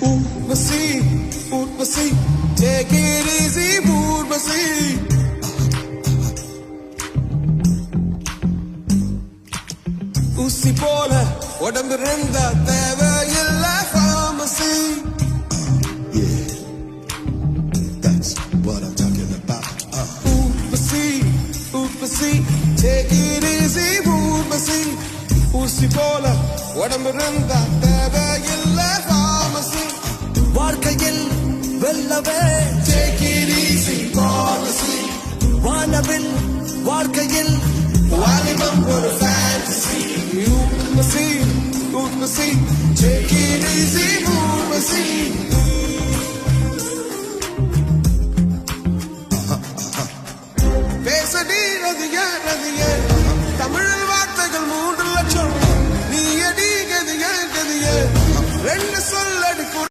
Urvashi Urvashi take it easy Urvashi ஊசி போல உடம்பு இருந்தா தேவையில்ல pharmacy. Yeah, that's what I'm talking about. Urvashi Urvashi take it easy Urvashi ஊசி போல உடம்பு இருந்தா தேவையில்ல pharmacy. வாழ்க்கையில் வெல்லவே take it easy pharmacy. வானவில் வாழ்க்கையில் வாலிபம் ஒரு fantasy. Urvashi Urvashi take it easy Urvashi